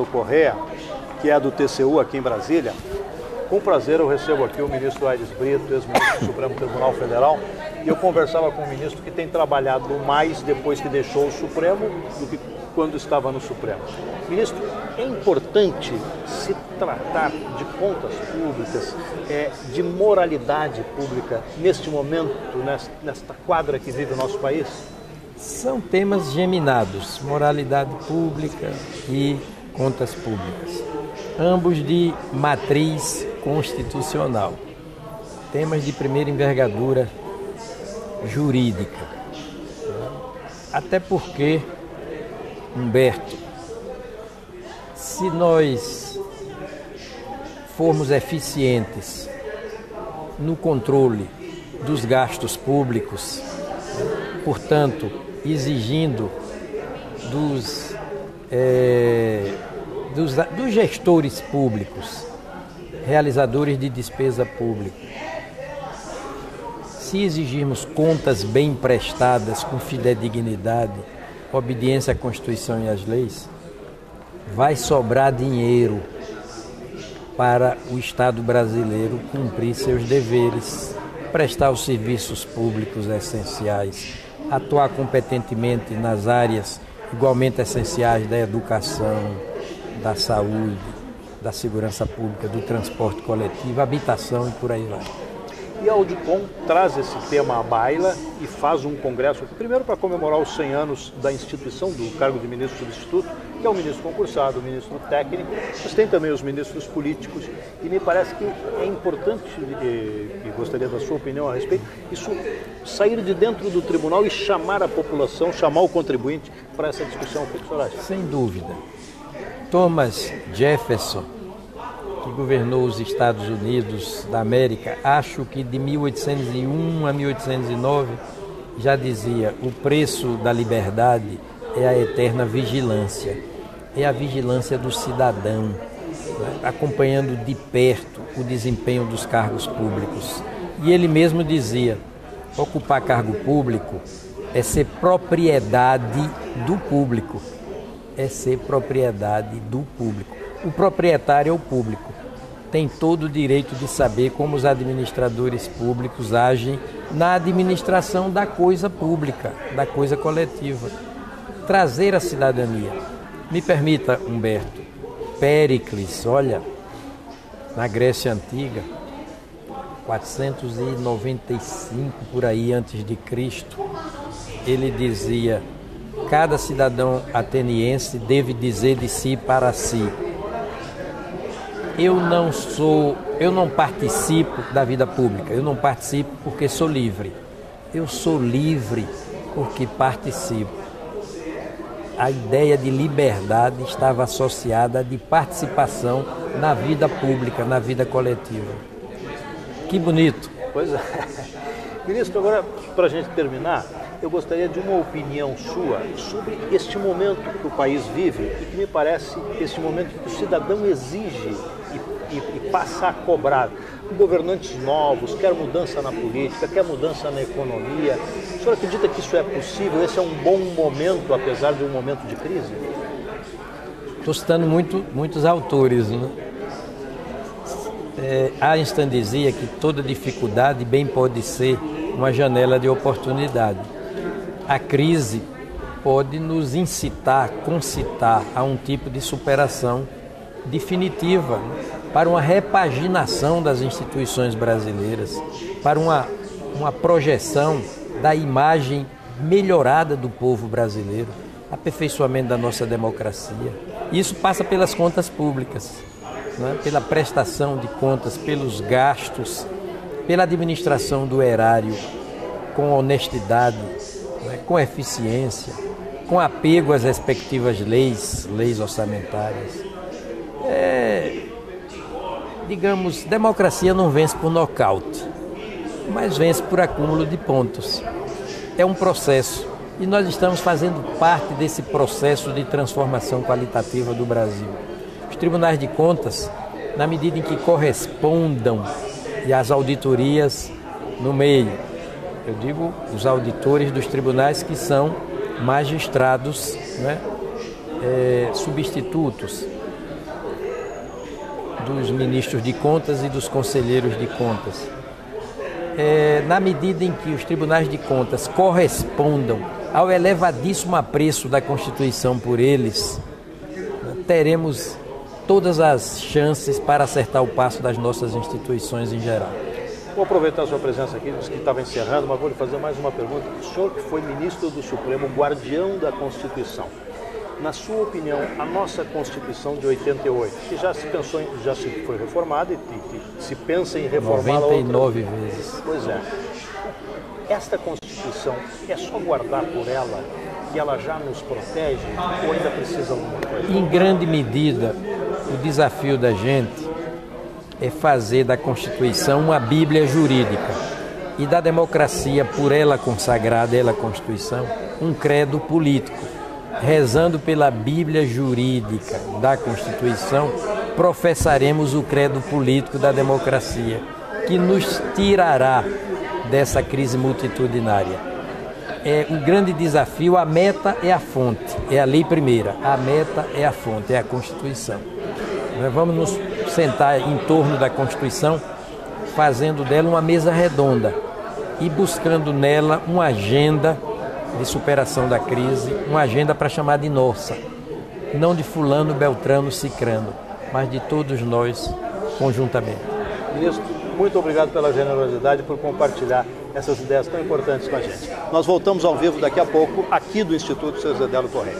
Correia, que é do TCU aqui em Brasília. Com prazer eu recebo aqui o ministro Aires Brito, ex-ministro do Supremo Tribunal Federal, e eu conversava com um ministro que tem trabalhado mais depois que deixou o Supremo do que quando estava no Supremo. Ministro, é importante se tratar de contas públicas, de moralidade pública neste momento, nesta quadra que vive o nosso país? São temas geminados, moralidade pública e contas públicas, ambos de matriz constitucional, temas de primeira envergadura jurídica. Até porque, Humberto, se nós formos eficientes no controle dos gastos públicos, portanto, exigindo dos gestores públicos, realizadores de despesa pública, se exigirmos contas bem prestadas, com fidedignidade, obediência à Constituição e às leis, vai sobrar dinheiro para o Estado brasileiro cumprir seus deveres, prestar os serviços públicos essenciais, atuar competentemente nas áreas igualmente essenciais da educação, da saúde, da segurança pública, do transporte coletivo, habitação e por aí vai. E a Audicom traz esse tema à baila e faz um congresso aqui, primeiro para comemorar os 100 anos da instituição do cargo de ministro substituto, que é o ministro concursado, o ministro técnico, mas tem também os ministros políticos, e me parece que é importante, e gostaria da sua opinião a respeito, isso sair de dentro do tribunal e chamar a população, chamar o contribuinte para essa discussão. O que o senhor acha? Sem dúvida. Thomas Jefferson, que governou os Estados Unidos da América, acho que de 1801 a 1809, já dizia: o preço da liberdade é a eterna vigilância, é a vigilância do cidadão, né, acompanhando de perto o desempenho dos cargos públicos. E ele mesmo dizia: ocupar cargo público é ser propriedade do público, é ser propriedade do público. O proprietário é o público, tem todo o direito de saber como os administradores públicos agem na administração da coisa pública, da coisa coletiva. Trazer a cidadania. Me permita, Humberto, Péricles, olha, na Grécia Antiga, 495 por aí antes de Cristo, ele dizia: cada cidadão ateniense deve dizer de si para si: eu não participo da vida pública, eu não participo porque sou livre, eu sou livre porque participo. A ideia de liberdade estava associada à de participação na vida pública, na vida coletiva. Que bonito! Pois é. Ministro, agora, para a gente terminar, eu gostaria de uma opinião sua sobre este momento que o país vive e que me parece este momento que o cidadão exige e passa a cobrar. Governantes novos, quer mudança na política, quer mudança na economia. O senhor acredita que isso é possível? Esse é um bom momento, apesar de um momento de crise? Estou citando muitos autores, né? Einstein dizia que toda dificuldade bem pode ser uma janela de oportunidade. A crise pode nos incitar, concitar a um tipo de superação definitiva, né, para uma repaginação das instituições brasileiras, para uma projeção da imagem melhorada do povo brasileiro, aperfeiçoamento da nossa democracia. Isso passa pelas contas públicas, né, pela prestação de contas, pelos gastos, pela administração do erário com honestidade, né, com eficiência, com apego às respectivas leis orçamentárias. Digamos, democracia não vence por nocaute, mas vence por acúmulo de pontos. É um processo e nós estamos fazendo parte desse processo de transformação qualitativa do Brasil. Os tribunais de contas, na medida em que correspondam, e as auditorias no meio, eu digo os auditores dos tribunais que são magistrados, né, substitutos, dos ministros de contas e dos conselheiros de contas. Na medida em que os tribunais de contas correspondam ao elevadíssimo apreço da Constituição por eles, teremos todas as chances para acertar o passo das nossas instituições em geral. Vou aproveitar a sua presença aqui, disse que estava encerrando, mas vou lhe fazer mais uma pergunta. O senhor que foi ministro do Supremo, guardião da Constituição, na sua opinião, a nossa Constituição de 88, que já se foi reformada e se pensa em reformar 99 vezes. Pois é. Esta Constituição é só guardar por ela e ela já nos protege ou ainda precisa alguma coisa? Em grande medida, o desafio da gente é fazer da Constituição uma Bíblia jurídica e da democracia por ela consagrada, ela Constituição, um credo político. Rezando pela Bíblia jurídica da Constituição, professaremos o credo político da democracia, que nos tirará dessa crise multitudinária. O grande desafio, a meta é a fonte, é a lei primeira, a meta é a fonte, é a Constituição. Nós vamos nos sentar em torno da Constituição, fazendo dela uma mesa redonda e buscando nela uma agenda de superação da crise, uma agenda para chamar de nossa, não de fulano, beltrano, cicrano, mas de todos nós conjuntamente. Ministro, muito obrigado pela generosidade, por compartilhar essas ideias tão importantes com a gente. Nós voltamos ao vivo daqui a pouco, aqui do Instituto César Dello Corrêa.